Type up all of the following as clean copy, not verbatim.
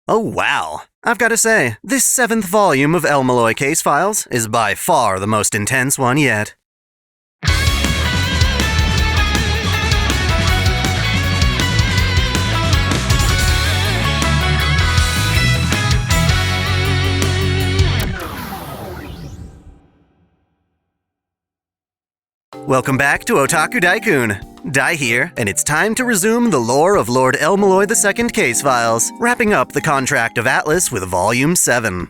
Oh wow. I've got to say, this 7th volume of el-melloi case files is by far the most intense one yet. Welcome back to OtakuDaiKun. Dai here, and it's time to resume the lore of Lord el-melloi II case files, wrapping up the Contract of Atlas with Volume 7.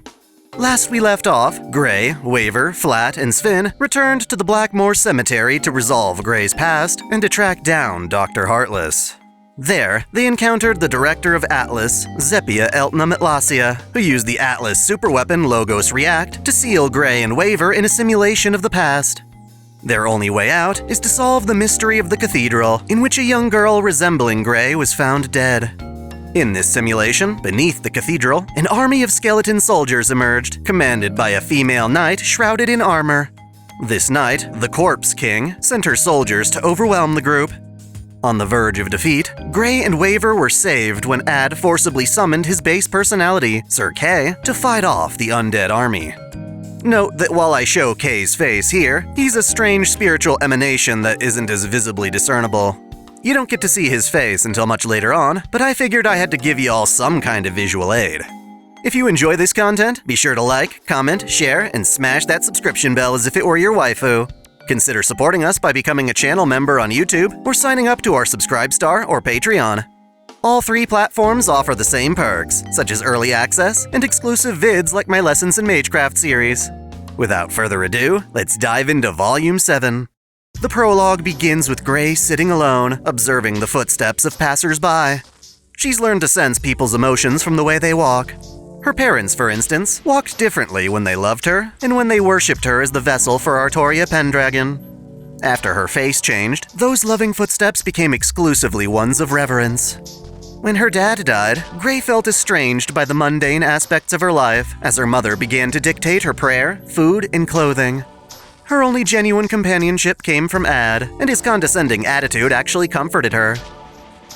Last we left off, Gray, Waver, Flat, and Sven returned to the Blackmoor Cemetery to resolve Gray's past and to track down Dr. Heartless. There, they encountered the director of Atlas, Zepia el-melloi, who used the Atlas superweapon Logos React to seal Gray and Waver in a simulation of the past. Their only way out is to solve the mystery of the cathedral, in which a young girl resembling Gray was found dead. In this simulation, beneath the cathedral, an army of skeleton soldiers emerged, commanded by a female knight shrouded in armor. This knight, the Corpse King, sent her soldiers to overwhelm the group. On the verge of defeat, Gray and Waver were saved when Ad forcibly summoned his base personality, Sir K, to fight off the undead army. Note that while I show K's face here, he's a strange spiritual emanation that isn't as visibly discernible. You don't get to see his face until much later on, but I figured I had to give y'all some kind of visual aid. If you enjoy this content, be sure to like, comment, share, and smash that subscription bell as if it were your waifu. Consider supporting us by becoming a channel member on YouTube or signing up to our Subscribestar or Patreon. All 3 platforms offer the same perks, such as early access and exclusive vids like my Lessons in Magecraft series. Without further ado, let's dive into Volume 7. The prologue begins with Gray sitting alone, observing the footsteps of passers-by. She's learned to sense people's emotions from the way they walk. Her parents, for instance, walked differently when they loved her and when they worshipped her as the vessel for Artoria Pendragon. After her face changed, those loving footsteps became exclusively ones of reverence. When her dad died, Gray felt estranged by the mundane aspects of her life as her mother began to dictate her prayer, food, and clothing. Her only genuine companionship came from Ad, and his condescending attitude actually comforted her.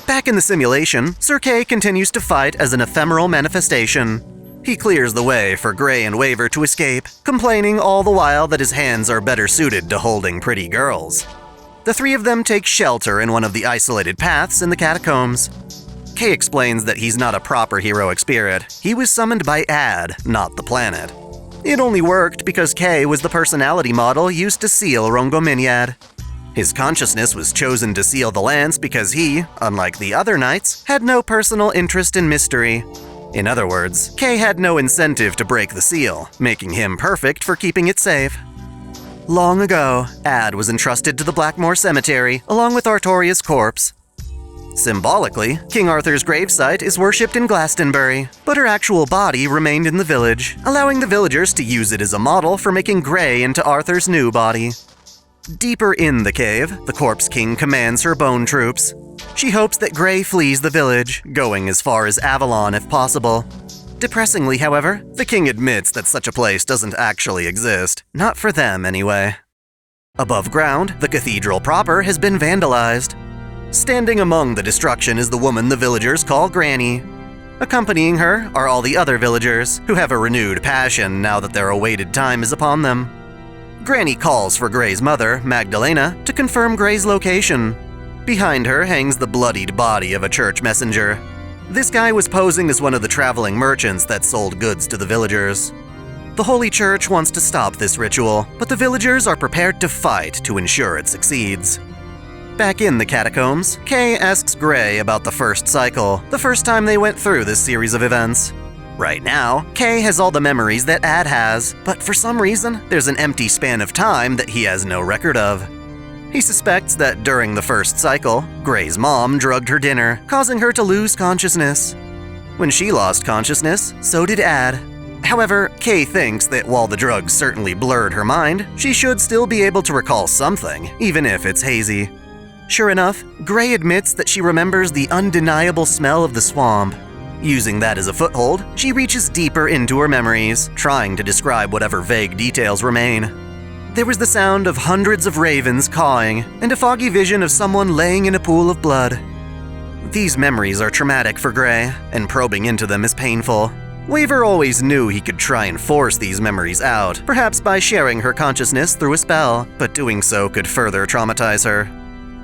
Back in the simulation, Sir K continues to fight as an ephemeral manifestation. He clears the way for Gray and Waver to escape, complaining all the while that his hands are better suited to holding pretty girls. The 3 of them take shelter in one of the isolated paths in the catacombs. K explains that he's not a proper heroic spirit. He was summoned by Ad, not the planet. It only worked because K was the personality model used to seal Rongominyad. His consciousness was chosen to seal the lance because he, unlike the other knights, had no personal interest in mystery. In other words, K had no incentive to break the seal, making him perfect for keeping it safe. Long ago, Ad was entrusted to the Blackmoor Cemetery along with Artoria's corpse. Symbolically, King Arthur's gravesite is worshipped in Glastonbury, but her actual body remained in the village, allowing the villagers to use it as a model for making Gray into Arthur's new body. Deeper in the cave, the Corpse King commands her bone troops. She hopes that Gray flees the village, going as far as Avalon if possible. Depressingly, however, the king admits that such a place doesn't actually exist. Not for them, anyway. Above ground, the cathedral proper has been vandalized. Standing among the destruction is the woman the villagers call Granny. Accompanying her are all the other villagers, who have a renewed passion now that their awaited time is upon them. Granny calls for Gray's mother, Magdalena, to confirm Gray's location. Behind her hangs the bloodied body of a church messenger. This guy was posing as one of the traveling merchants that sold goods to the villagers. The Holy Church wants to stop this ritual, but the villagers are prepared to fight to ensure it succeeds. Back in the catacombs, Kay asks Gray about the first cycle, the first time they went through this series of events. Right now, Kay has all the memories that Ad has, but for some reason, there's an empty span of time that he has no record of. He suspects that during the first cycle, Gray's mom drugged her dinner, causing her to lose consciousness. When she lost consciousness, so did Ad. However, Kay thinks that while the drugs certainly blurred her mind, she should still be able to recall something, even if it's hazy. Sure enough, Gray admits that she remembers the undeniable smell of the swamp. Using that as a foothold, she reaches deeper into her memories, trying to describe whatever vague details remain. There was the sound of hundreds of ravens cawing, and a foggy vision of someone laying in a pool of blood. These memories are traumatic for Gray, and probing into them is painful. Waver always knew he could try and force these memories out, perhaps by sharing her consciousness through a spell, but doing so could further traumatize her.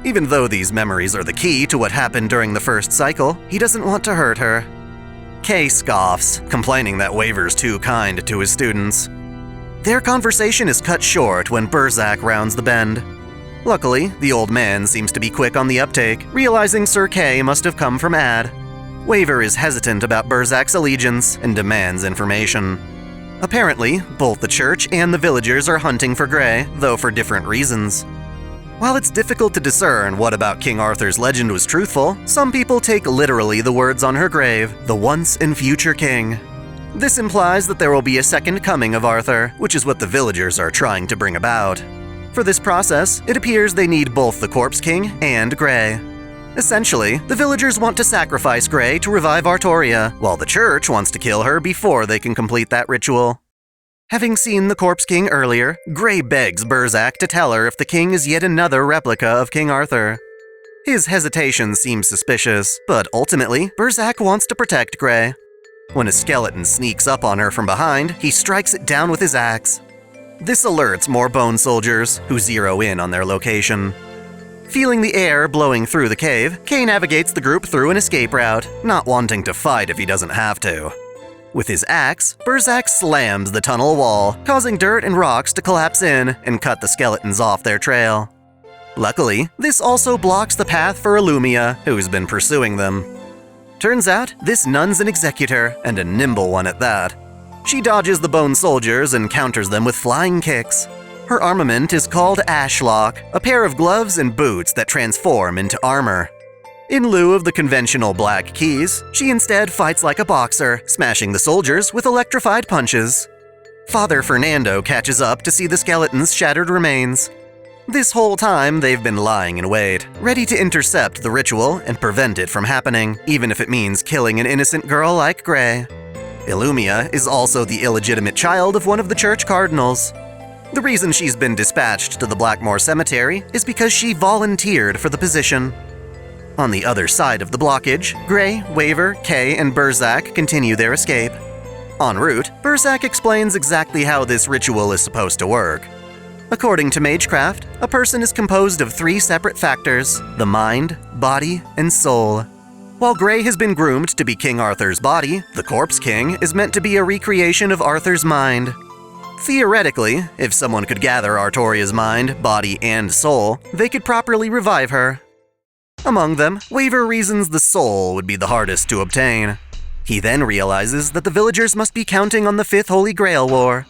Even though these memories are the key to what happened during the first cycle, he doesn't want to hurt her. Kay scoffs, complaining that Waver's too kind to his students. Their conversation is cut short when Burzak rounds the bend. Luckily, the old man seems to be quick on the uptake, realizing Sir Kay must have come from Ad. Waver is hesitant about Burzak's allegiance and demands information. Apparently, both the church and the villagers are hunting for Gray, though for different reasons. While it's difficult to discern what about King Arthur's legend was truthful, some people take literally the words on her grave, the once and future king. This implies that there will be a second coming of Arthur, which is what the villagers are trying to bring about. For this process, it appears they need both the Corpse King and Gray. Essentially, the villagers want to sacrifice Gray to revive Artoria, while the church wants to kill her before they can complete that ritual. Having seen the Corpse King earlier, Gray begs Burzak to tell her if the king is yet another replica of King Arthur. His hesitation seems suspicious, but ultimately, Burzak wants to protect Gray. When a skeleton sneaks up on her from behind, he strikes it down with his axe. This alerts more bone soldiers, who zero in on their location. Feeling the air blowing through the cave, Kay navigates the group through an escape route, not wanting to fight if he doesn't have to. With his axe, Burzak slams the tunnel wall, causing dirt and rocks to collapse in and cut the skeletons off their trail. Luckily, this also blocks the path for Illumia, who's been pursuing them. Turns out, this nun's an executor, and a nimble one at that. She dodges the bone soldiers and counters them with flying kicks. Her armament is called Ashlock, a pair of gloves and boots that transform into armor. In lieu of the conventional black keys, she instead fights like a boxer, smashing the soldiers with electrified punches. Father Fernando catches up to see the skeleton's shattered remains. This whole time, they've been lying in wait, ready to intercept the ritual and prevent it from happening, even if it means killing an innocent girl like Gray. Illumia is also the illegitimate child of one of the church cardinals. The reason she's been dispatched to the Blackmore Cemetery is because she volunteered for the position. On the other side of the blockage, Gray, Waver, Kay, and Burzak continue their escape. En route, Burzak explains exactly how this ritual is supposed to work. According to Magecraft, a person is composed of 3 separate factors: the mind, body, and soul. While Gray has been groomed to be King Arthur's body, the Corpse King is meant to be a recreation of Arthur's mind. Theoretically, if someone could gather Artoria's mind, body, and soul, they could properly revive her. Among them, Waver reasons the soul would be the hardest to obtain. He then realizes that the villagers must be counting on the 5th Holy Grail War.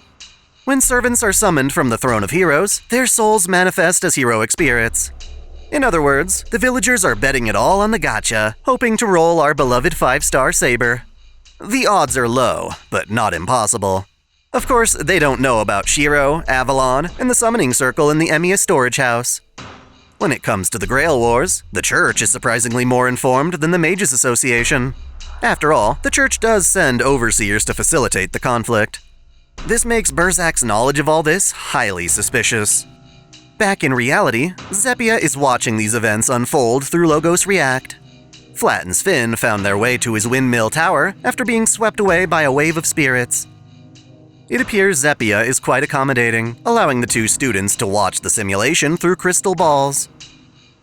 When servants are summoned from the Throne of Heroes, their souls manifest as heroic spirits. In other words, the villagers are betting it all on the gacha, hoping to roll our beloved 5-star saber. The odds are low, but not impossible. Of course, they don't know about Shiro, Avalon, and the summoning circle in the Emiya storage house. When it comes to the Grail Wars, the Church is surprisingly more informed than the Mages Association. After all, the Church does send overseers to facilitate the conflict. This makes Burzak's knowledge of all this highly suspicious. Back in reality, Zephia is watching these events unfold through Logos React. Flat and Sven found their way to his windmill tower after being swept away by a wave of spirits. It appears Zephia is quite accommodating, allowing the 2 students to watch the simulation through crystal balls.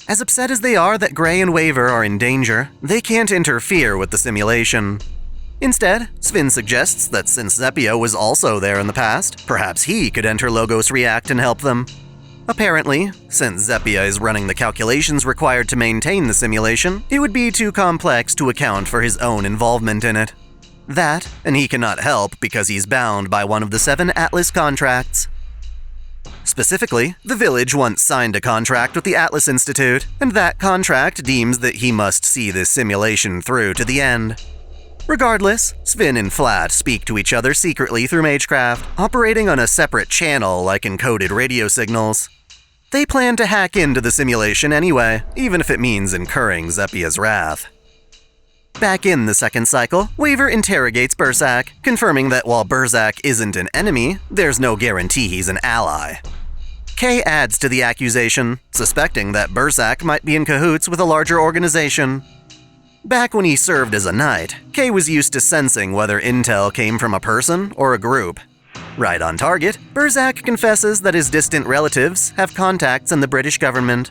As upset as they are that Gray and Waver are in danger, they can't interfere with the simulation. Instead, Sven suggests that since Zephia was also there in the past, perhaps he could enter Logos React and help them. Apparently, since Zephia is running the calculations required to maintain the simulation, it would be too complex to account for his own involvement in it. That, and he cannot help because he's bound by one of the 7 Atlas contracts. Specifically, the village once signed a contract with the Atlas Institute, and that contract deems that he must see this simulation through to the end. Regardless, Sven and Flat speak to each other secretly through Magecraft, operating on a separate channel like encoded radio signals. They plan to hack into the simulation anyway, even if it means incurring Zephia's wrath. Back in the second cycle, Waver interrogates Burzak, confirming that while Burzak isn't an enemy, there's no guarantee he's an ally. Kay adds to the accusation, suspecting that Burzak might be in cahoots with a larger organization. Back when he served as a knight, Kay was used to sensing whether intel came from a person or a group. Right on target, Burzak confesses that his distant relatives have contacts in the British government.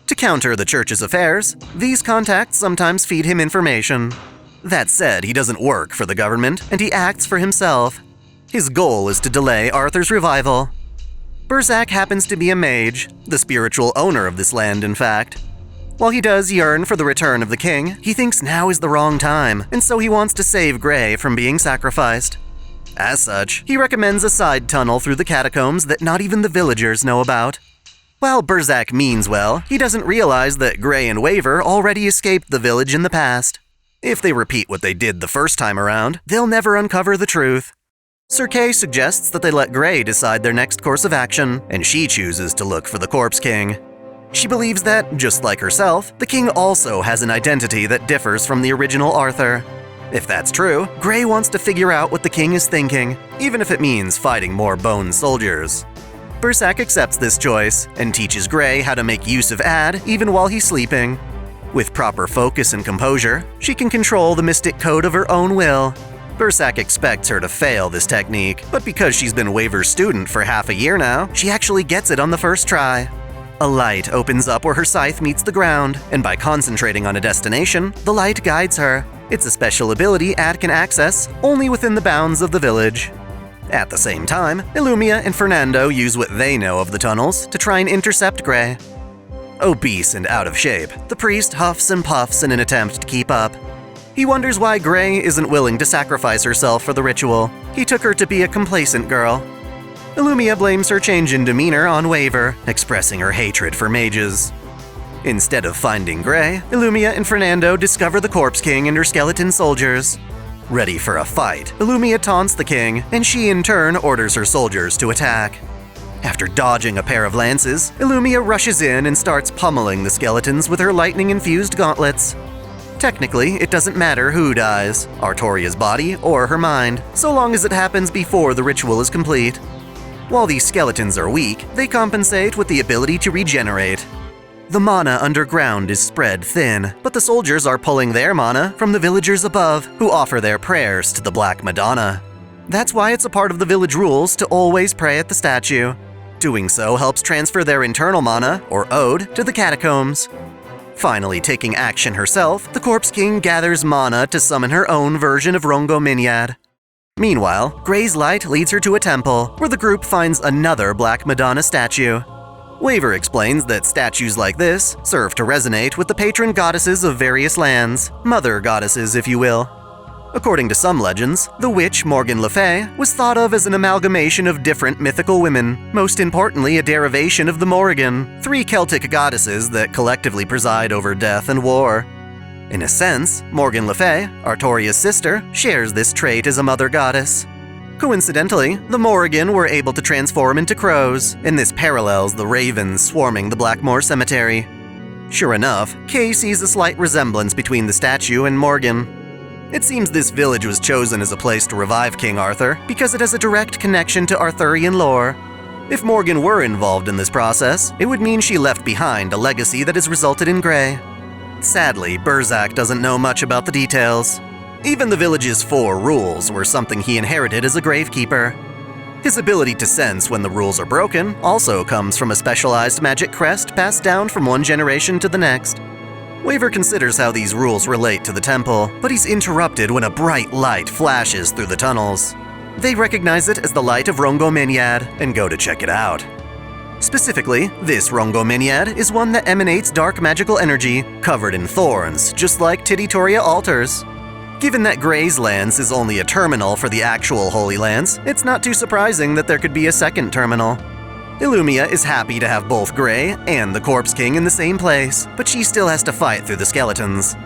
To counter the church's affairs, these contacts sometimes feed him information. That said, he doesn't work for the government, and he acts for himself. His goal is to delay Arthur's revival. Burzak happens to be a mage, the spiritual owner of this land, in fact. While he does yearn for the return of the king, he thinks now is the wrong time, and so he wants to save Gray from being sacrificed. As such, he recommends a side tunnel through the catacombs that not even the villagers know about. While Burzak means well, he doesn't realize that Gray and Waver already escaped the village in the past. If they repeat what they did the first time around, they'll never uncover the truth. Sir Kay suggests that they let Gray decide their next course of action, and she chooses to look for the Corpse King. She believes that, just like herself, the king also has an identity that differs from the original Arthur. If that's true, Gray wants to figure out what the king is thinking, even if it means fighting more bone soldiers. Burzak accepts this choice, and teaches Gray how to make use of Ad even while he's sleeping. With proper focus and composure, she can control the mystic code of her own will. Burzak expects her to fail this technique, but because she's been Waver's student for half a year now, she actually gets it on the first try. A light opens up where her scythe meets the ground, and by concentrating on a destination, the light guides her. It's a special ability Ad can access only within the bounds of the village. At the same time, Illumia and Fernando use what they know of the tunnels to try and intercept Gray. Obese and out of shape, the priest huffs and puffs in an attempt to keep up. He wonders why Gray isn't willing to sacrifice herself for the ritual. He took her to be a complacent girl. Illumia blames her change in demeanor on Waver, expressing her hatred for mages. Instead of finding Gray, Illumia and Fernando discover the Corpse King and her skeleton soldiers. Ready for a fight, Illumia taunts the king, and she in turn orders her soldiers to attack. After dodging a pair of lances, Illumia rushes in and starts pummeling the skeletons with her lightning-infused gauntlets. Technically, it doesn't matter who dies, Artoria's body or her mind, so long as it happens before the ritual is complete. While these skeletons are weak, they compensate with the ability to regenerate. The mana underground is spread thin, but the soldiers are pulling their mana from the villagers above, who offer their prayers to the Black Madonna. That's why it's a part of the village rules to always pray at the statue. Doing so helps transfer their internal mana, or ode, to the catacombs. Finally taking action herself, the Corpse King gathers mana to summon her own version of Rongo-Minyad. Meanwhile, Gray's light leads her to a temple, where the group finds another Black Madonna statue. Waver explains that statues like this serve to resonate with the patron goddesses of various lands, mother goddesses if you will. According to some legends, the witch Morgan Le Fay was thought of as an amalgamation of different mythical women, most importantly a derivation of the Morrigan, 3 Celtic goddesses that collectively preside over death and war. In a sense, Morgan Le Fay, Artoria's sister, shares this trait as a mother goddess. Coincidentally, the Morrigan were able to transform into crows, and this parallels the ravens swarming the Blackmoor Cemetery. Sure enough, Kay sees a slight resemblance between the statue and Morgan. It seems this village was chosen as a place to revive King Arthur because it has a direct connection to Arthurian lore. If Morgan were involved in this process, it would mean she left behind a legacy that has resulted in Gray. Sadly, Burzak doesn't know much about the details. Even the village's 4 rules were something he inherited as a gravekeeper. His ability to sense when the rules are broken also comes from a specialized magic crest passed down from one generation to the next. Waver considers how these rules relate to the temple, but he's interrupted when a bright light flashes through the tunnels. They recognize it as the light of Rongo-Minyad and go to check it out. Specifically, this Rongo-Minyad is one that emanates dark magical energy, covered in thorns, just like Tiditoria altars. Given that Gray's Lands is only a terminal for the actual Holy Lands, it's not too surprising that there could be a second terminal. Illumia is happy to have both Gray and the Corpse King in the same place, but she still has to fight through the skeletons.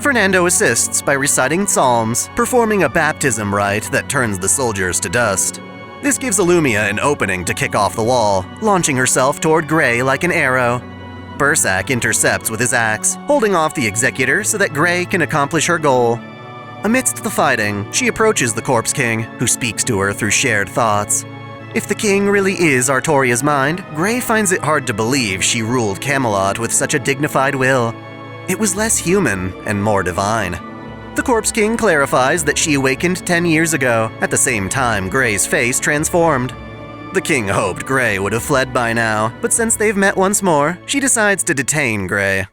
Fernando assists by reciting psalms, performing a baptism rite that turns the soldiers to dust. This gives Illumia an opening to kick off the wall, launching herself toward Gray like an arrow. Burzak intercepts with his axe, holding off the Executor so that Gray can accomplish her goal. Amidst the fighting, she approaches the Corpse King, who speaks to her through shared thoughts. If the king really is Artoria's mind, Gray finds it hard to believe she ruled Camelot with such a dignified will. It was less human and more divine. The Corpse King clarifies that she awakened 10 years ago, at the same time Gray's face transformed. The king hoped Gray would have fled by now, but since they've met once more, she decides to detain Gray.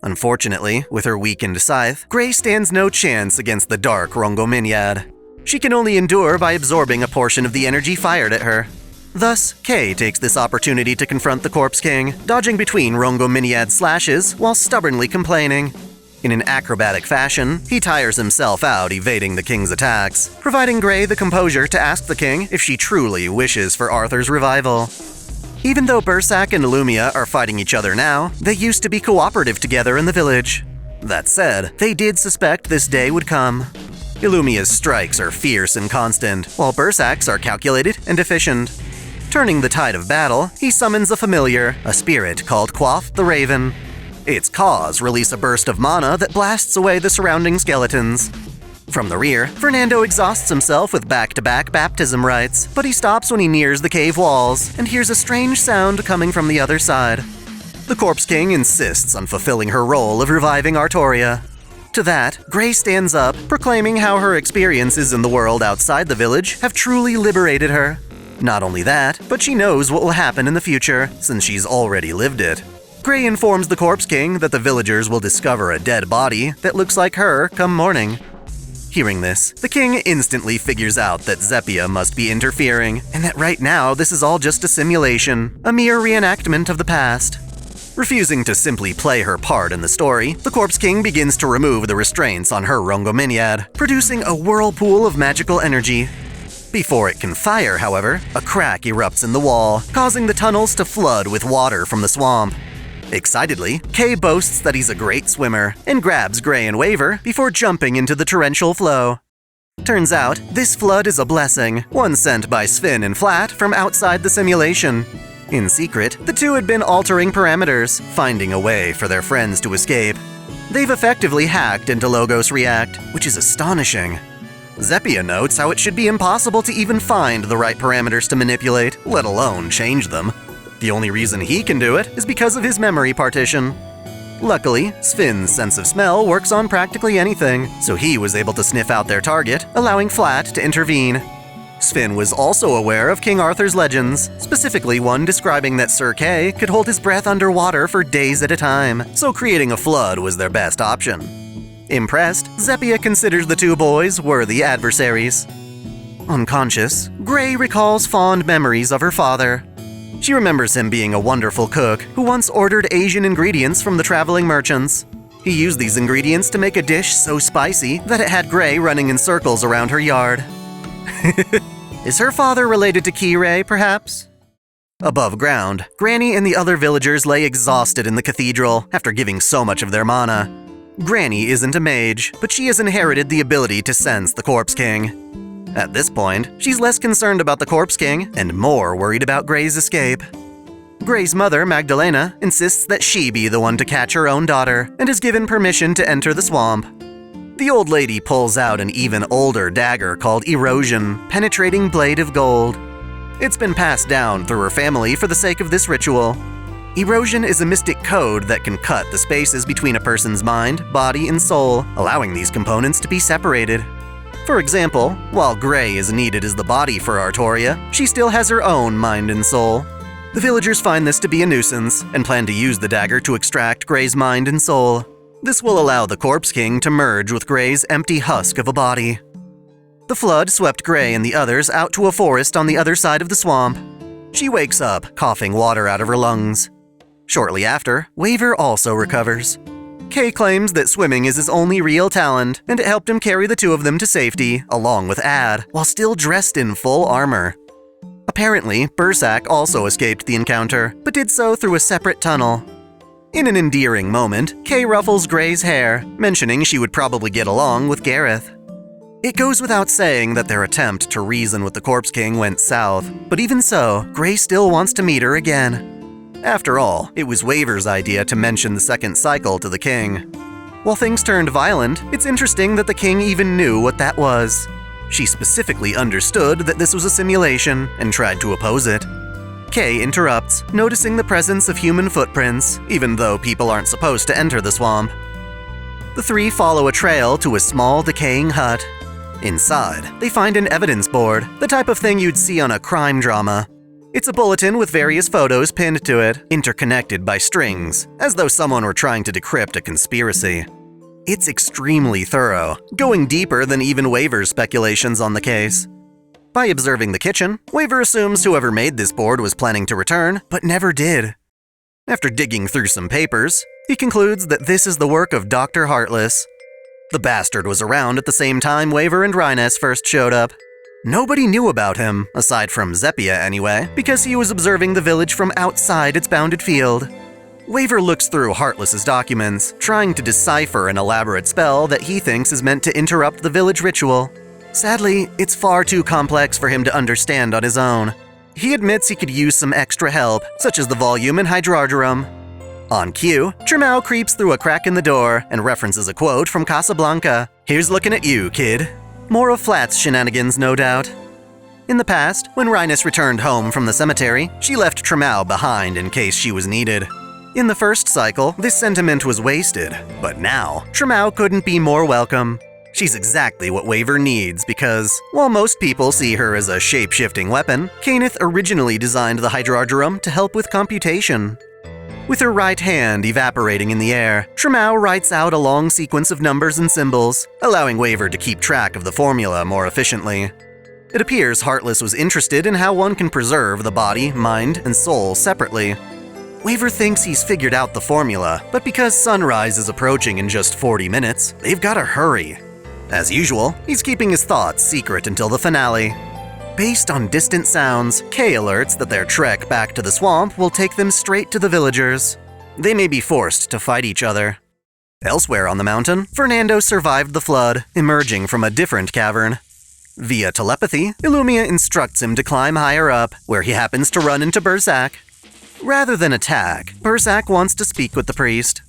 Unfortunately, with her weakened scythe, Gray stands no chance against the dark Rongominyad. She can only endure by absorbing a portion of the energy fired at her. Thus, Kay takes this opportunity to confront the Corpse King, dodging between Rongominyad's slashes while stubbornly complaining. In an acrobatic fashion, he tires himself out evading the king's attacks, providing Gray the composure to ask the king if she truly wishes for Arthur's revival. Even though Bersac and Illumia are fighting each other now, they used to be cooperative together in the village. That said, they did suspect this day would come. Illumia's strikes are fierce and constant, while Bersac's are calculated and efficient. Turning the tide of battle, he summons a familiar, a spirit called Quoth the Raven. Its caws release a burst of mana that blasts away the surrounding skeletons. From the rear, Fernando exhausts himself with back-to-back baptism rites, but he stops when he nears the cave walls and hears a strange sound coming from the other side. The Corpse King insists on fulfilling her role of reviving Artoria. To that, Gray stands up, proclaiming how her experiences in the world outside the village have truly liberated her. Not only that, but she knows what will happen in the future, since she's already lived it. Gray informs the Corpse King that the villagers will discover a dead body that looks like her come morning. Hearing this, the king instantly figures out that Zephia must be interfering, and that right now this is all just a simulation, a mere reenactment of the past. Refusing to simply play her part in the story, the Corpse King begins to remove the restraints on her Rongominyad, producing a whirlpool of magical energy. Before it can fire, however, a crack erupts in the wall, causing the tunnels to flood with water from the swamp. Excitedly, Kay boasts that he's a great swimmer, and grabs Gray and Waver before jumping into the torrential flow. Turns out, this flood is a blessing, one sent by Sven and Flat from outside the simulation. In secret, the two had been altering parameters, finding a way for their friends to escape. They've effectively hacked into Logos React, which is astonishing. Zephia notes how it should be impossible to even find the right parameters to manipulate, let alone change them. The only reason he can do it is because of his memory partition. Luckily, Sven's sense of smell works on practically anything, so he was able to sniff out their target, allowing Flat to intervene. Sven was also aware of King Arthur's legends, specifically one describing that Sir Kay could hold his breath underwater for days at a time, so creating a flood was their best option. Impressed, Zephia considers the two boys worthy adversaries. Unconscious, Gray recalls fond memories of her father. She remembers him being a wonderful cook who once ordered Asian ingredients from the traveling merchants. He used these ingredients to make a dish so spicy that it had Gray running in circles around her yard. Is her father related to Kirei, perhaps? Above ground, Granny and the other villagers lay exhausted in the cathedral after giving so much of their mana. Granny isn't a mage, but she has inherited the ability to sense the Corpse King. At this point, she's less concerned about the Corpse King and more worried about Gray's escape. Gray's mother, Magdalena, insists that she be the one to catch her own daughter and is given permission to enter the swamp. The old lady pulls out an even older dagger called Erosion, penetrating blade of gold. It's been passed down through her family for the sake of this ritual. Erosion is a mystic code that can cut the spaces between a person's mind, body, and soul, allowing these components to be separated. For example, while Gray is needed as the body for Artoria, she still has her own mind and soul. The villagers find this to be a nuisance and plan to use the dagger to extract Gray's mind and soul. This will allow the Corpse King to merge with Gray's empty husk of a body. The flood swept Gray and the others out to a forest on the other side of the swamp. She wakes up, coughing water out of her lungs. Shortly after, Waver also recovers. Kay claims that swimming is his only real talent, and it helped him carry the two of them to safety, along with Ad, while still dressed in full armor. Apparently, Bersac also escaped the encounter, but did so through a separate tunnel. In an endearing moment, Kay ruffles Gray's hair, mentioning she would probably get along with Gareth. It goes without saying that their attempt to reason with the Corpse King went south, but even so, Gray still wants to meet her again. After all, it was Waver's idea to mention the second cycle to the king. While things turned violent, it's interesting that the king even knew what that was. She specifically understood that this was a simulation and tried to oppose it. Kay interrupts, noticing the presence of human footprints, even though people aren't supposed to enter the swamp. The three follow a trail to a small, decaying hut. Inside, they find an evidence board, the type of thing you'd see on a crime drama. It's a bulletin with various photos pinned to it, interconnected by strings, as though someone were trying to decrypt a conspiracy. It's extremely thorough, going deeper than even Waver's speculations on the case. By observing the kitchen, Waver assumes whoever made this board was planning to return, but never did. After digging through some papers, he concludes that this is the work of Dr. Heartless. The bastard was around at the same time Waver and Rhinus first showed up. Nobody knew about him, aside from Zephia anyway, because he was observing the village from outside its bounded field. Waver looks through Heartless's documents, trying to decipher an elaborate spell that he thinks is meant to interrupt the village ritual. Sadly, it's far too complex for him to understand on his own. He admits he could use some extra help, such as the volume and hydrargyrum. On cue, Trimao creeps through a crack in the door and references a quote from Casablanca. "Here's looking at you, kid." More of Flat's shenanigans, no doubt. In the past, when Rhinus returned home from the cemetery, she left Trimao behind in case she was needed. In the first cycle, this sentiment was wasted, but now, Trimao couldn't be more welcome. She's exactly what Waver needs because, while most people see her as a shape-shifting weapon, Kenneth originally designed the hydrargyrum to help with computation. With her right hand evaporating in the air, Trimao writes out a long sequence of numbers and symbols, allowing Waver to keep track of the formula more efficiently. It appears Heartless was interested in how one can preserve the body, mind, and soul separately. Waver thinks he's figured out the formula, but because sunrise is approaching in just 40 minutes, they've gotta hurry. As usual, he's keeping his thoughts secret until the finale. Based on distant sounds, Kay alerts that their trek back to the swamp will take them straight to the villagers. They may be forced to fight each other. Elsewhere on the mountain, Fernando survived the flood, emerging from a different cavern. Via telepathy, Illumia instructs him to climb higher up, where he happens to run into Bersak. Rather than attack, Bersak wants to speak with the priest.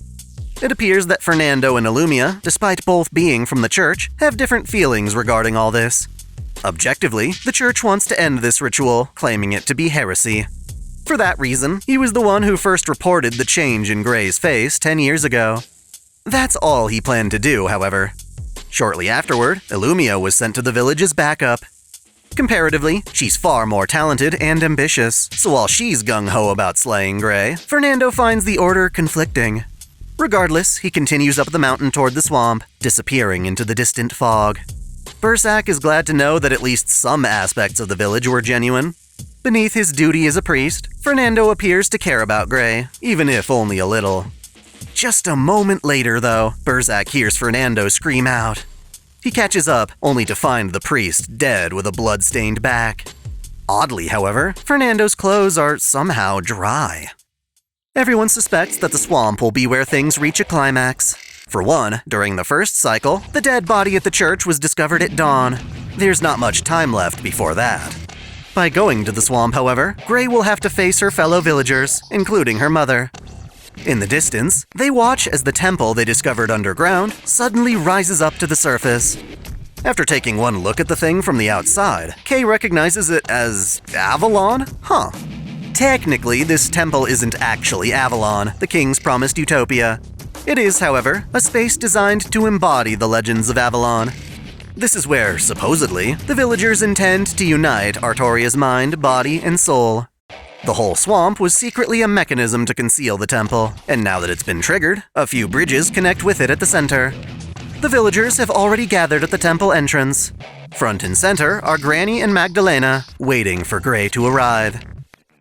It appears that Fernando and Illumia, despite both being from the church, have different feelings regarding all this. Objectively, the church wants to end this ritual, claiming it to be heresy. For that reason, he was the one who first reported the change in Gray's face 10 years ago. That's all he planned to do, however. Shortly afterward, Illumia was sent to the village as backup. Comparatively, she's far more talented and ambitious, so while she's gung-ho about slaying Gray, Fernando finds the order conflicting. Regardless, he continues up the mountain toward the swamp, disappearing into the distant fog. Bersak is glad to know that at least some aspects of the village were genuine. Beneath his duty as a priest, Fernando appears to care about Gray, even if only a little. Just a moment later, though, Bersak hears Fernando scream out. He catches up, only to find the priest dead with a blood-stained back. Oddly, however, Fernando's clothes are somehow dry. Everyone suspects that the swamp will be where things reach a climax. For one, during the first cycle, the dead body at the church was discovered at dawn. There's not much time left before that. By going to the swamp, however, Gray will have to face her fellow villagers, including her mother. In the distance, they watch as the temple they discovered underground suddenly rises up to the surface. After taking one look at the thing from the outside, Kay recognizes it as Avalon? Huh. Technically, this temple isn't actually Avalon, the king's promised utopia. It is, however, a space designed to embody the legends of Avalon. This is where, supposedly, the villagers intend to unite Artoria's mind, body, and soul. The whole swamp was secretly a mechanism to conceal the temple, and now that it's been triggered, a few bridges connect with it at the center. The villagers have already gathered at the temple entrance. Front and center are Granny and Magdalena, waiting for Gray to arrive.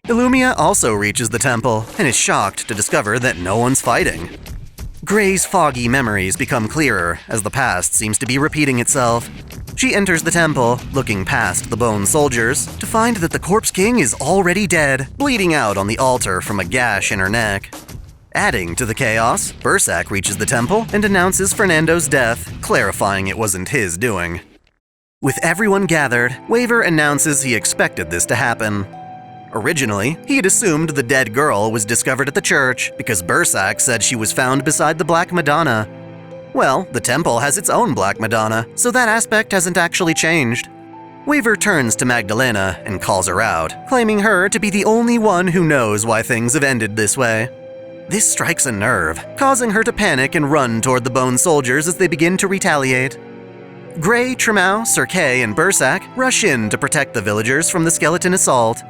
Illumia also reaches the temple, and is shocked to discover that no one's fighting. Gray's foggy memories become clearer as the past seems to be repeating itself. She enters the temple, looking past the bone soldiers, to find that the Corpse King is already dead, bleeding out on the altar from a gash in her neck. Adding to the chaos, Bersak reaches the temple and announces Fernando's death, clarifying it wasn't his doing. With everyone gathered, Waver announces he expected this to happen. Originally, he had assumed the dead girl was discovered at the church because Bersak said she was found beside the Black Madonna. Well, the temple has its own Black Madonna, so that aspect hasn't actually changed. Waver turns to Magdalena and calls her out, claiming her to be the only one who knows why things have ended this way. This strikes a nerve, causing her to panic and run toward the bone soldiers as they begin to retaliate. Gray, Tremau, Sir-Kay, and Bersak rush in to protect the villagers from the skeleton assault.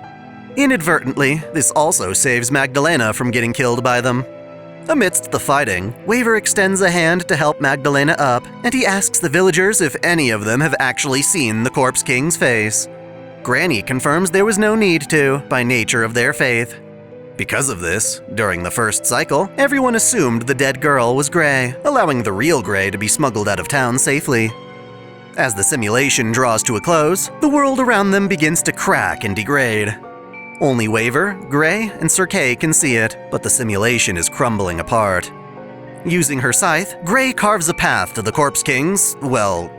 Inadvertently, this also saves Magdalena from getting killed by them. Amidst the fighting, Waver extends a hand to help Magdalena up, and he asks the villagers if any of them have actually seen the Corpse King's face. Granny confirms there was no need to, by nature of their faith. Because of this, during the first cycle, everyone assumed the dead girl was Gray, allowing the real Gray to be smuggled out of town safely. As the simulation draws to a close, the world around them begins to crack and degrade. Only Waver, Gray, and Sir-Kay can see it, but the simulation is crumbling apart. Using her scythe, Gray carves a path to the Corpse King's,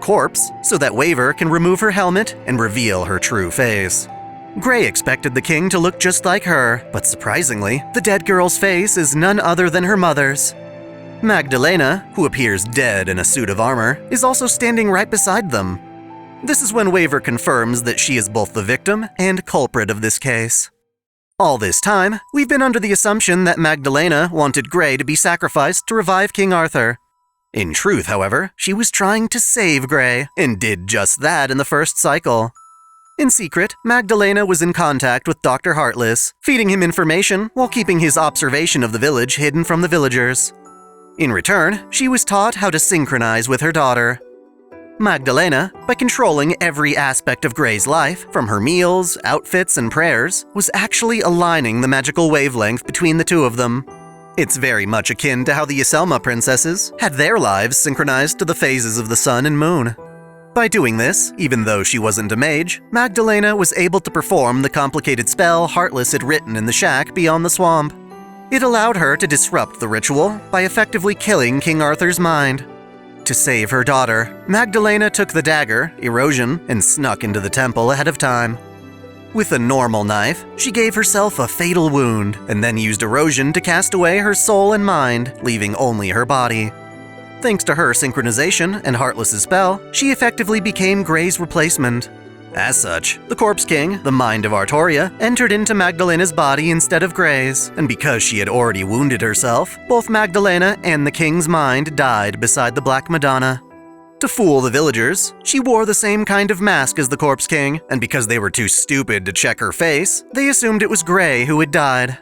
corpse, so that Waver can remove her helmet and reveal her true face. Gray expected the king to look just like her, but surprisingly, the dead girl's face is none other than her mother's. Magdalena, who appears dead in a suit of armor, is also standing right beside them. This is when Waver confirms that she is both the victim and culprit of this case. All this time, we've been under the assumption that Magdalena wanted Gray to be sacrificed to revive King Arthur. In truth, however, she was trying to save Gray, and did just that in the first cycle. In secret, Magdalena was in contact with Dr. Heartless, feeding him information while keeping his observation of the village hidden from the villagers. In return, she was taught how to synchronize with her daughter. Magdalena, by controlling every aspect of Gray's life, from her meals, outfits, and prayers, was actually aligning the magical wavelength between the two of them. It's very much akin to how the Iselma princesses had their lives synchronized to the phases of the sun and moon. By doing this, even though she wasn't a mage, Magdalena was able to perform the complicated spell Heartless had written in the shack beyond the swamp. It allowed her to disrupt the ritual by effectively killing King Arthur's mind. To save her daughter, Magdalena took the dagger, Erosion, and snuck into the temple ahead of time. With a normal knife, she gave herself a fatal wound, and then used Erosion to cast away her soul and mind, leaving only her body. Thanks to her synchronization and Heartless's spell, she effectively became Gray's replacement. As such, the Corpse King, the mind of Artoria, entered into Magdalena's body instead of Gray's, and because she had already wounded herself, both Magdalena and the King's mind died beside the Black Madonna. To fool the villagers, she wore the same kind of mask as the Corpse King, and because they were too stupid to check her face, they assumed it was Gray who had died.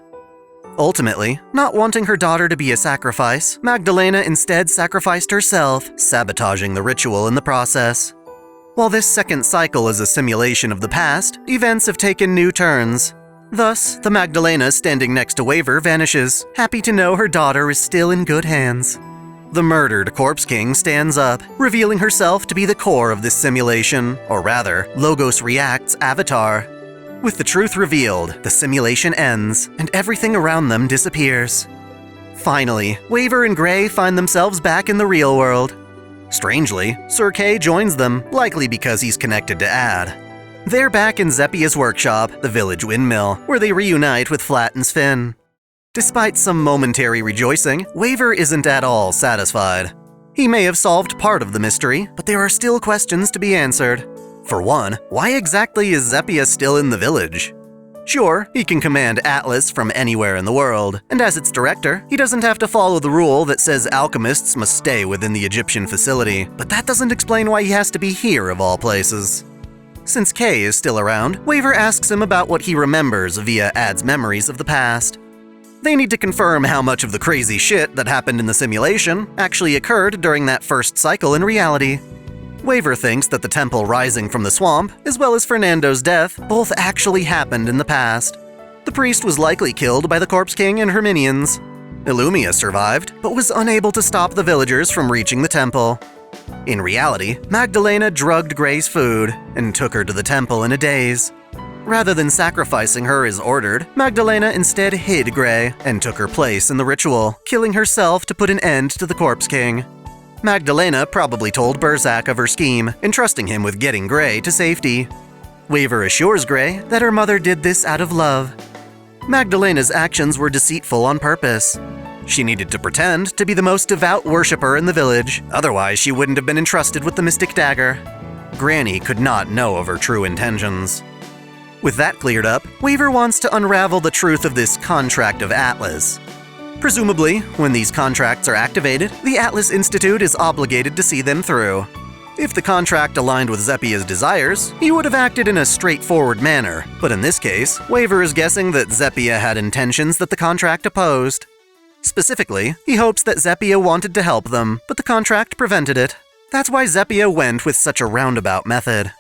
Ultimately, not wanting her daughter to be a sacrifice, Magdalena instead sacrificed herself, sabotaging the ritual in the process. While this second cycle is a simulation of the past, events have taken new turns. Thus, the Magdalena standing next to Waver vanishes, happy to know her daughter is still in good hands. The murdered Corpse King stands up, revealing herself to be the core of this simulation, or rather, Logos React's avatar. With the truth revealed, the simulation ends, and everything around them disappears. Finally, Waver and Gray find themselves back in the real world. Strangely, Sir-Kay joins them, likely because he's connected to Ad. They're back in Zeppia's workshop, the village windmill, where they reunite with Flat and Sven. Despite some momentary rejoicing, Waver isn't at all satisfied. He may have solved part of the mystery, but there are still questions to be answered. For one, why exactly is Zeppia still in the village? Sure, he can command Atlas from anywhere in the world, and as its director, he doesn't have to follow the rule that says alchemists must stay within the Egyptian facility, but that doesn't explain why he has to be here of all places. Since Kay is still around, Waver asks him about what he remembers via Ad's memories of the past. They need to confirm how much of the crazy shit that happened in the simulation actually occurred during that first cycle in reality. Waver thinks that the temple rising from the swamp, as well as Fernando's death, both actually happened in the past. The priest was likely killed by the Corpse King and her minions. Illumia survived, but was unable to stop the villagers from reaching the temple. In reality, Magdalena drugged Gray's food and took her to the temple in a daze. Rather than sacrificing her as ordered, Magdalena instead hid Gray and took her place in the ritual, killing herself to put an end to the Corpse King. Magdalena probably told Bersak of her scheme, entrusting him with getting Gray to safety. Waver assures Gray that her mother did this out of love. Magdalena's actions were deceitful on purpose. She needed to pretend to be the most devout worshiper in the village, otherwise she wouldn't have been entrusted with the mystic dagger. Granny could not know of her true intentions. With that cleared up, Waver wants to unravel the truth of this contract of Atlas. Presumably, when these contracts are activated, the Atlas Institute is obligated to see them through. If the contract aligned with Zeppia's desires, he would have acted in a straightforward manner, but in this case, Waver is guessing that Zeppia had intentions that the contract opposed. Specifically, he hopes that Zeppia wanted to help them, but the contract prevented it. That's why Zeppia went with such a roundabout method.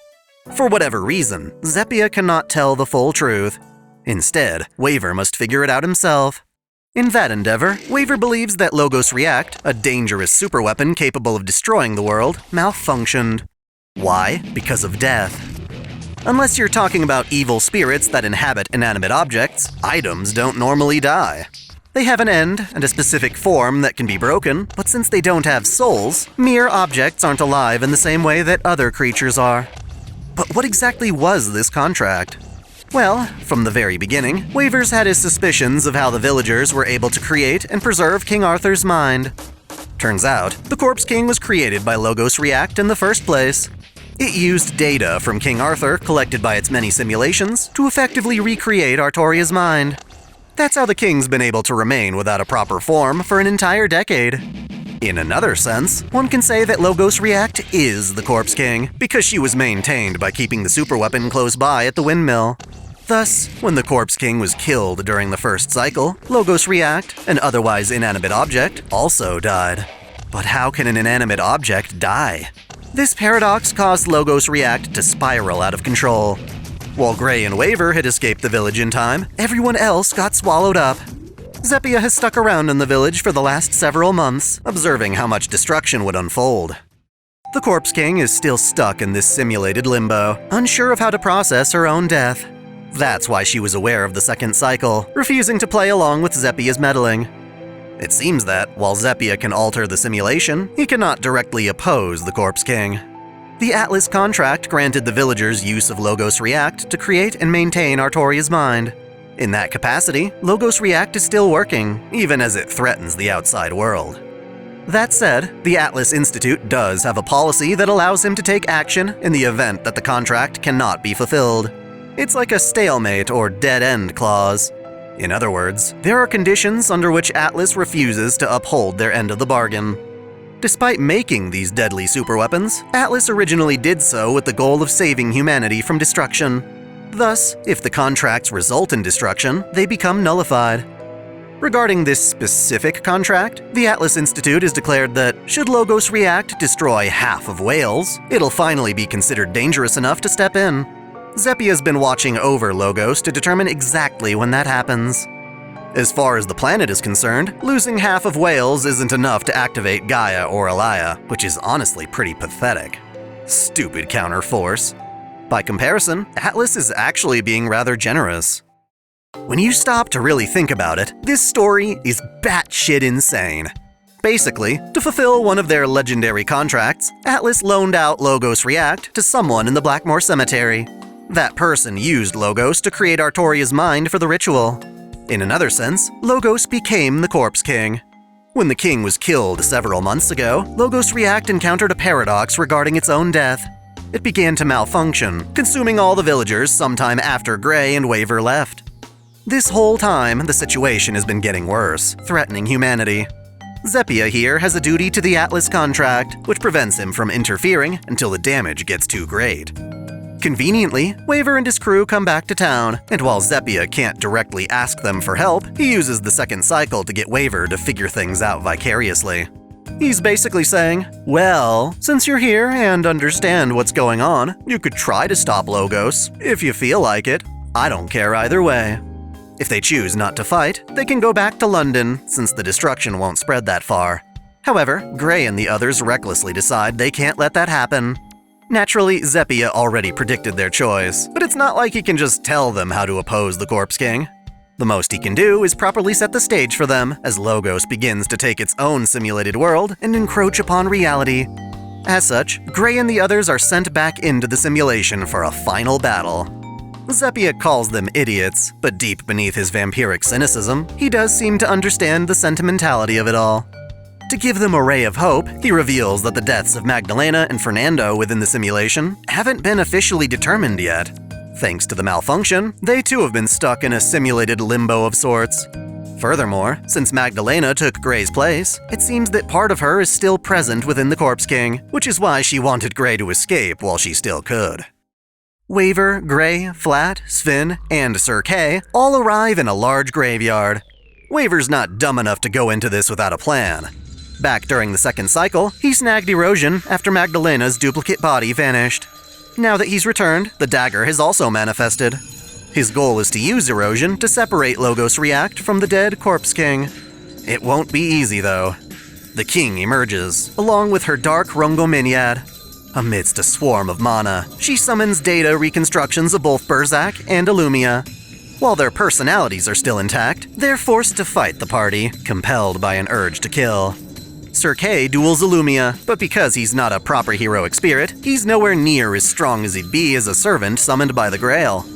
For whatever reason, Zeppia cannot tell the full truth. Instead, Waver must figure it out himself. In that endeavor, Waver believes that Logos React, a dangerous superweapon capable of destroying the world, malfunctioned. Why? Because of death. Unless you're talking about evil spirits that inhabit inanimate objects, items don't normally die. They have an end and a specific form that can be broken, but since they don't have souls, mere objects aren't alive in the same way that other creatures are. But what exactly was this contract? Well, from the very beginning, Waver's had his suspicions of how the villagers were able to create and preserve King Arthur's mind. Turns out, the Corpse King was created by Logos React in the first place. It used data from King Arthur collected by its many simulations to effectively recreate Artoria's mind. That's how the king's been able to remain without a proper form for an entire decade. In another sense, one can say that Logos React is the Corpse King, because she was maintained by keeping the superweapon close by at the windmill. Thus, when the Corpse King was killed during the first cycle, Logos React, an otherwise inanimate object, also died. But how can an inanimate object die? This paradox caused Logos React to spiral out of control. While Gray and Waver had escaped the village in time, everyone else got swallowed up. Zeppia has stuck around in the village for the last several months, observing how much destruction would unfold. The Corpse King is still stuck in this simulated limbo, unsure of how to process her own death. That's why she was aware of the second cycle, refusing to play along with Zeppia's meddling. It seems that, while Zeppia can alter the simulation, he cannot directly oppose the Corpse King. The Atlas contract granted the villagers use of Logos React to create and maintain Artoria's mind. In that capacity, Logos React is still working, even as it threatens the outside world. That said, the Atlas Institute does have a policy that allows him to take action in the event that the contract cannot be fulfilled. It's like a stalemate or dead-end clause. In other words, there are conditions under which Atlas refuses to uphold their end of the bargain. Despite making these deadly superweapons, Atlas originally did so with the goal of saving humanity from destruction. Thus, if the contracts result in destruction, they become nullified. Regarding this specific contract, the Atlas Institute has declared that, should Logos React destroy half of Wales, it'll finally be considered dangerous enough to step in. Zeppia's been watching over Logos to determine exactly when that happens. As far as the planet is concerned, losing half of Wales isn't enough to activate Gaia or Elia, which is honestly pretty pathetic. Stupid counterforce. By comparison, Atlas is actually being rather generous. When you stop to really think about it, this story is batshit insane. Basically, to fulfill one of their legendary contracts, Atlas loaned out Logos React to someone in the Blackmore Cemetery. That person used Logos to create Artoria's mind for the ritual. In another sense, Logos became the Corpse King. When the king was killed several months ago, Logos React encountered a paradox regarding its own death. It began to malfunction, consuming all the villagers sometime after Gray and Waver left. This whole time, the situation has been getting worse, threatening humanity. Zeppia here has a duty to the Atlas contract, which prevents him from interfering until the damage gets too great. Conveniently, Waver and his crew come back to town, and while Zeppia can't directly ask them for help, he uses the second cycle to get Waver to figure things out vicariously. He's basically saying, well, since you're here and understand what's going on, you could try to stop Logos, if you feel like it. I don't care either way. If they choose not to fight, they can go back to London, since the destruction won't spread that far. However, Gray and the others recklessly decide they can't let that happen. Naturally, Zeppia already predicted their choice, but it's not like he can just tell them how to oppose the Corpse King. The most he can do is properly set the stage for them as Logos begins to take its own simulated world and encroach upon reality. As such, Gray and the others are sent back into the simulation for a final battle. Zeppia calls them idiots, but deep beneath his vampiric cynicism, he does seem to understand the sentimentality of it all. To give them a ray of hope, he reveals that the deaths of Magdalena and Fernando within the simulation haven't been officially determined yet. Thanks to the malfunction, they too have been stuck in a simulated limbo of sorts. Furthermore, since Magdalena took Gray's place, it seems that part of her is still present within the Corpse King, which is why she wanted Gray to escape while she still could. Waver, Gray, Flat, Sven, and Sir Kay all arrive in a large graveyard. Waver's not dumb enough to go into this without a plan. Back during the second cycle, he snagged Erosion after Magdalena's duplicate body vanished. Now that he's returned, the dagger has also manifested. His goal is to use Erosion to separate Logos React from the dead Corpse King. It won't be easy, though. The king emerges, along with her dark Rungo-Minyad. Amidst a swarm of mana, she summons data reconstructions of both Burzak and Illumia. While their personalities are still intact, they're forced to fight the party, compelled by an urge to kill. Sir Kay duels Illumia, but because he's not a proper heroic spirit, he's nowhere near as strong as he'd be as a servant summoned by the Grail.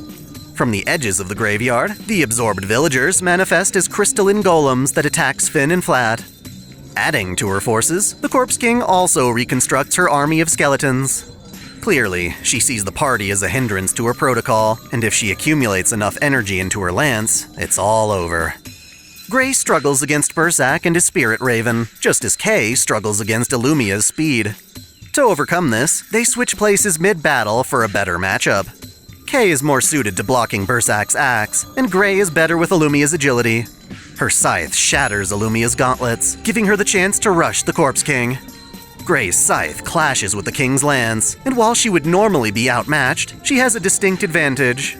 From the edges of the graveyard, the absorbed villagers manifest as crystalline golems that attack Sven and Flat. Adding to her forces, the Corpse King also reconstructs her army of skeletons. Clearly, she sees the party as a hindrance to her protocol, and if she accumulates enough energy into her lance, it's all over. Gray struggles against Burzak and his Spirit Raven, just as Kay struggles against Illumia's speed. To overcome this, they switch places mid-battle for a better matchup. Kay is more suited to blocking Burzak's axe, and Gray is better with Illumia's agility. Her scythe shatters Illumia's gauntlets, giving her the chance to rush the Corpse King. Gray's scythe clashes with the King's lance, and while she would normally be outmatched, she has a distinct advantage.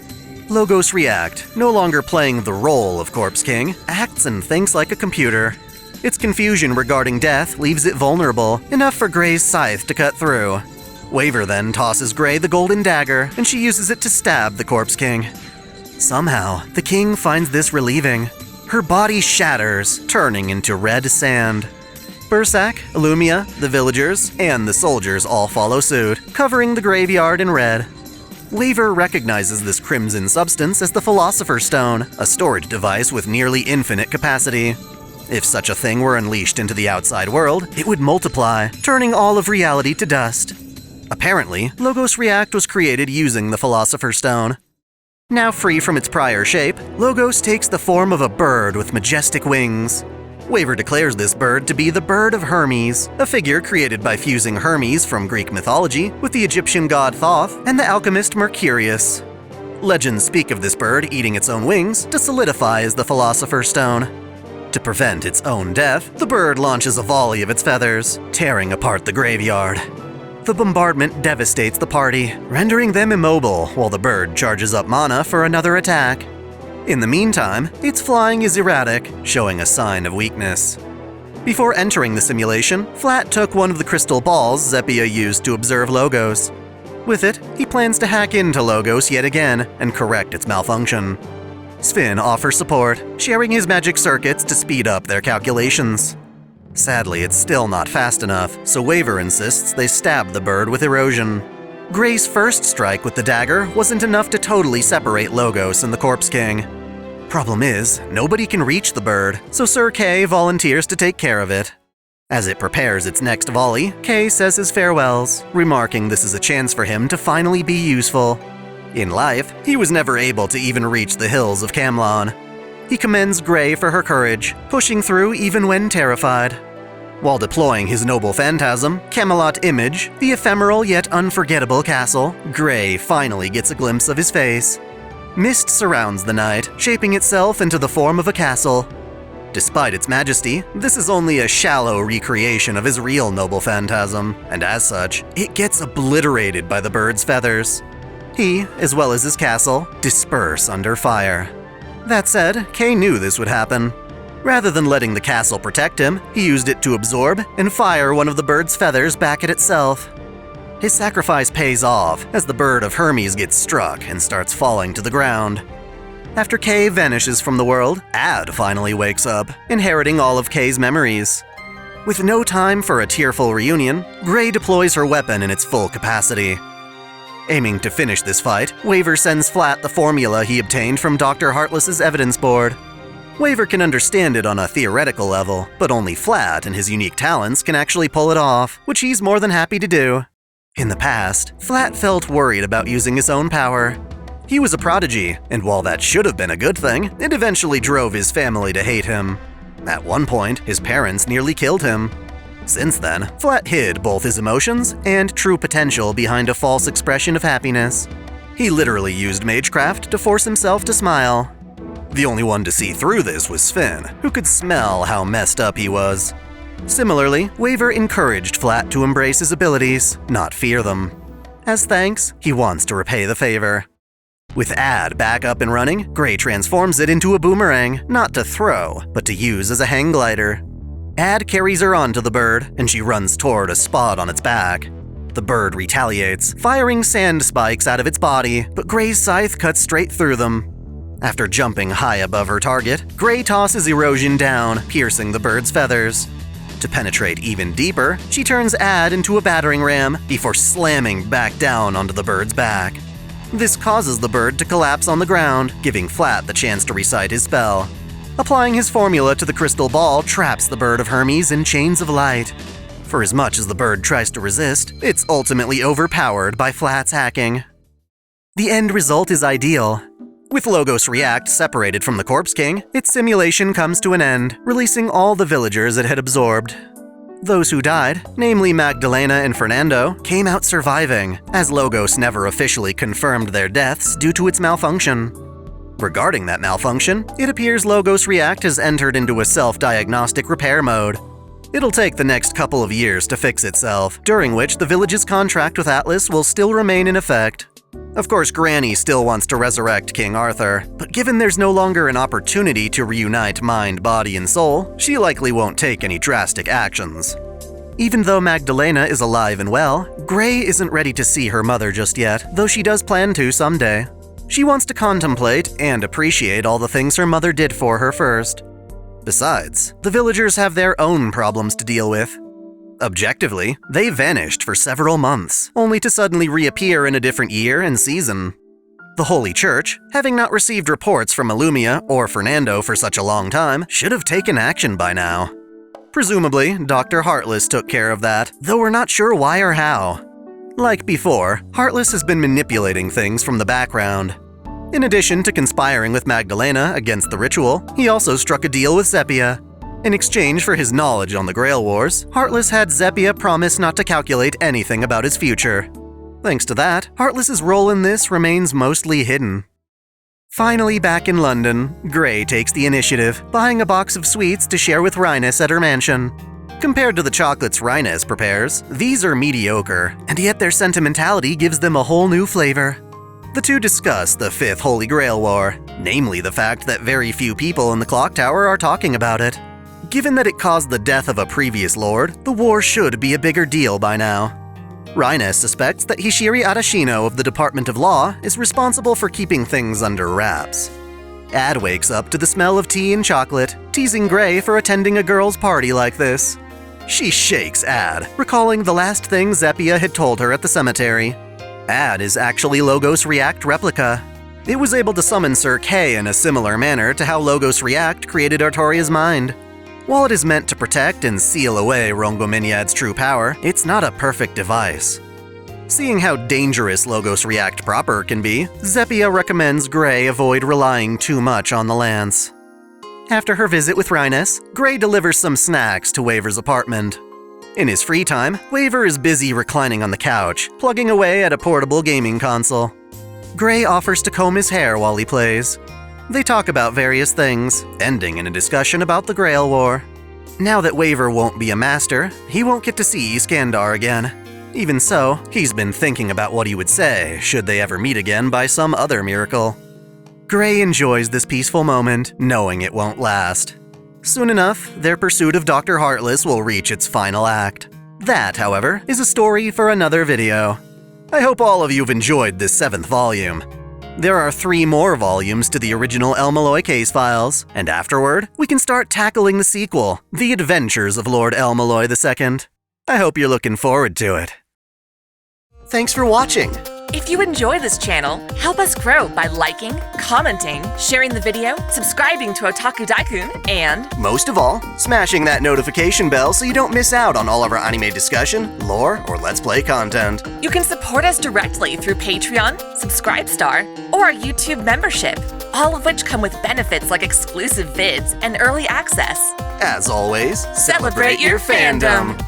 Logos React, no longer playing the role of Corpse King, acts and thinks like a computer. Its confusion regarding death leaves it vulnerable, enough for Gray's scythe to cut through. Waver then tosses Gray the golden dagger, and she uses it to stab the Corpse King. Somehow, the King finds this relieving. Her body shatters, turning into red sand. Burzak, Illumia, the villagers, and the soldiers all follow suit, covering the graveyard in red. Waver recognizes this crimson substance as the Philosopher's Stone, a storage device with nearly infinite capacity. If such a thing were unleashed into the outside world, it would multiply, turning all of reality to dust. Apparently, Logos React was created using the Philosopher's Stone. Now free from its prior shape, Logos takes the form of a bird with majestic wings. Waver declares this bird to be the Bird of Hermes, a figure created by fusing Hermes from Greek mythology with the Egyptian god Thoth and the alchemist Mercurius. Legends speak of this bird eating its own wings to solidify as the Philosopher's Stone. To prevent its own death, the bird launches a volley of its feathers, tearing apart the graveyard. The bombardment devastates the party, rendering them immobile while the bird charges up mana for another attack. In the meantime, its flying is erratic, showing a sign of weakness. Before entering the simulation, Flat took one of the crystal balls Zepia used to observe Logos. With it, he plans to hack into Logos yet again and correct its malfunction. Sven offers support, sharing his magic circuits to speed up their calculations. Sadly, it's still not fast enough, so Waver insists they stab the bird with Erosion. Gray's first strike with the dagger wasn't enough to totally separate Logos and the Corpse King. Problem is, nobody can reach the bird, so Sir Kay volunteers to take care of it. As it prepares its next volley, Kay says his farewells, remarking this is a chance for him to finally be useful. In life, he was never able to even reach the hills of Camlon. He commends Gray for her courage, pushing through even when terrified. While deploying his noble phantasm, Camelot Image, the ephemeral yet unforgettable castle, Gray finally gets a glimpse of his face. Mist surrounds the night, shaping itself into the form of a castle. Despite its majesty, this is only a shallow recreation of his real noble phantasm, and as such, it gets obliterated by the bird's feathers. He, as well as his castle, disperse under fire. That said, Kay knew this would happen. Rather than letting the castle protect him, he used it to absorb and fire one of the bird's feathers back at itself. His sacrifice pays off as the bird of Hermes gets struck and starts falling to the ground. After Kay vanishes from the world, Ad finally wakes up, inheriting all of Kay's memories. With no time for a tearful reunion, Gray deploys her weapon in its full capacity. Aiming to finish this fight, Waver sends Flat the formula he obtained from Dr. Heartless's evidence board. Waver can understand it on a theoretical level, but only Flat and his unique talents can actually pull it off, which he's more than happy to do. In the past, Flat felt worried about using his own power. He was a prodigy, and while that should have been a good thing, it eventually drove his family to hate him. At one point, his parents nearly killed him. Since then, Flat hid both his emotions and true potential behind a false expression of happiness. He literally used magecraft to force himself to smile. The only one to see through this was Finn, who could smell how messed up he was. Similarly, Waver encouraged Flat to embrace his abilities, not fear them. As thanks, he wants to repay the favor. With Ad back up and running, Gray transforms it into a boomerang, not to throw, but to use as a hang glider. Ad carries her onto the bird, and she runs toward a spot on its back. The bird retaliates, firing sand spikes out of its body, but Gray's scythe cuts straight through them. After jumping high above her target, Gray tosses erosion down, piercing the bird's feathers. To penetrate even deeper, she turns Ad into a battering ram before slamming back down onto the bird's back. This causes the bird to collapse on the ground, giving Flat the chance to recite his spell. Applying his formula to the crystal ball traps the Bird of Hermes in chains of light. For as much as the bird tries to resist, it's ultimately overpowered by Flat's hacking. The end result is ideal. With Logos React separated from the Corpse King, its simulation comes to an end, releasing all the villagers it had absorbed. Those who died, namely Magdalena and Fernando, came out surviving, as Logos never officially confirmed their deaths due to its malfunction. Regarding that malfunction, it appears Logos React has entered into a self-diagnostic repair mode. It'll take the next couple of years to fix itself, during which the village's contract with Atlas will still remain in effect. Of course, Granny still wants to resurrect King Arthur, but given there's no longer an opportunity to reunite mind, body, and soul, she likely won't take any drastic actions. Even though Magdalena is alive and well, Gray isn't ready to see her mother just yet, though she does plan to someday. She wants to contemplate and appreciate all the things her mother did for her first. Besides, the villagers have their own problems to deal with. Objectively, they vanished for several months, only to suddenly reappear in a different year and season. The Holy Church, having not received reports from Illumia or Fernando for such a long time, should have taken action by now. Presumably, Dr. Heartless took care of that, though we're not sure why or how. Like before, Heartless has been manipulating things from the background. In addition to conspiring with Magdalena against the ritual, he also struck a deal with Zephia. In exchange for his knowledge on the Grail Wars, Heartless had Zephia promise not to calculate anything about his future. Thanks to that, Heartless's role in this remains mostly hidden. Finally back in London, Gray takes the initiative, buying a box of sweets to share with Rhinus at her mansion. Compared to the chocolates Rhinus prepares, these are mediocre, and yet their sentimentality gives them a whole new flavor. The two discuss the Fifth Holy Grail War, namely the fact that very few people in the Clock Tower are talking about it. Given that it caused the death of a previous lord, the war should be a bigger deal by now. Rhinus suspects that Hishiri Arashino of the Department of Law is responsible for keeping things under wraps. Ad wakes up to the smell of tea and chocolate, teasing Gray for attending a girls' party like this. She shakes Ad, recalling the last thing Zephia had told her at the cemetery. Ad is actually Logos React replica. It was able to summon Sir Kay in a similar manner to how Logos React created Artoria's mind. While it is meant to protect and seal away Rongominyad's true power, it's not a perfect device. Seeing how dangerous Logos React proper can be, Zephia recommends Gray avoid relying too much on the lance. After her visit with Rhinus, Gray delivers some snacks to Waver's apartment. In his free time, Waver is busy reclining on the couch, plugging away at a portable gaming console. Gray offers to comb his hair while he plays. They talk about various things, ending in a discussion about the Grail War. Now that Waver won't be a master, he won't get to see Iskandar again. Even so, he's been thinking about what he would say should they ever meet again by some other miracle. Gray enjoys this peaceful moment, knowing it won't last. Soon enough, their pursuit of Dr. Heartless will reach its final act. That, however, is a story for another video. I hope all of you have enjoyed this 7th volume. There are 3 more volumes to the original el-melloi case files, and afterward, we can start tackling the sequel, The Adventures of Lord el-melloi II. I hope you're looking forward to it. Thanks for watching! If you enjoy this channel, help us grow by liking, commenting, sharing the video, subscribing to OtakuDaiKun, and most of all, smashing that notification bell so you don't miss out on all of our anime discussion, lore, or Let's Play content. you can support us directly through Patreon, Subscribestar, or our YouTube membership, all of which come with benefits like exclusive vids and early access. As always, Celebrate your fandom!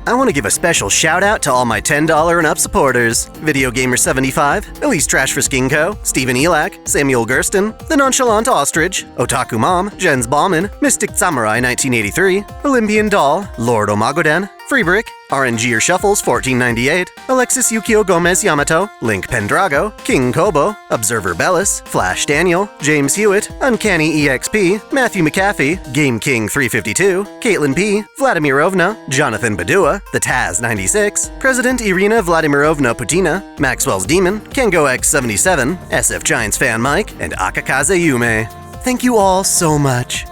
I want to give a special shout out to all my $10 and up supporters. Video Gamer 75, Elise Trash for Skinko, Stephen Elak, Samuel Gersten, The Nonchalant Ostrich, Otaku Mom, Jens Bauman, Mystic Samurai 1983, Olympian Doll, Lord Omagoden, Freebrick, RNG or Shuffles 1498, Alexis Yukio Gomez Yamato, Link Pendrago, King Kobo, Observer Bellis, Flash Daniel, James Hewitt, Uncanny EXP, Matthew McAfee, Game King 352, Caitlin P, Vladimirovna, Jonathan Badua, The Taz 96, President Irina Vladimirovna Putina, Maxwell's Demon, Kengo X77, SF Giants Fan Mike, and Akakaze Yume. Thank you all so much.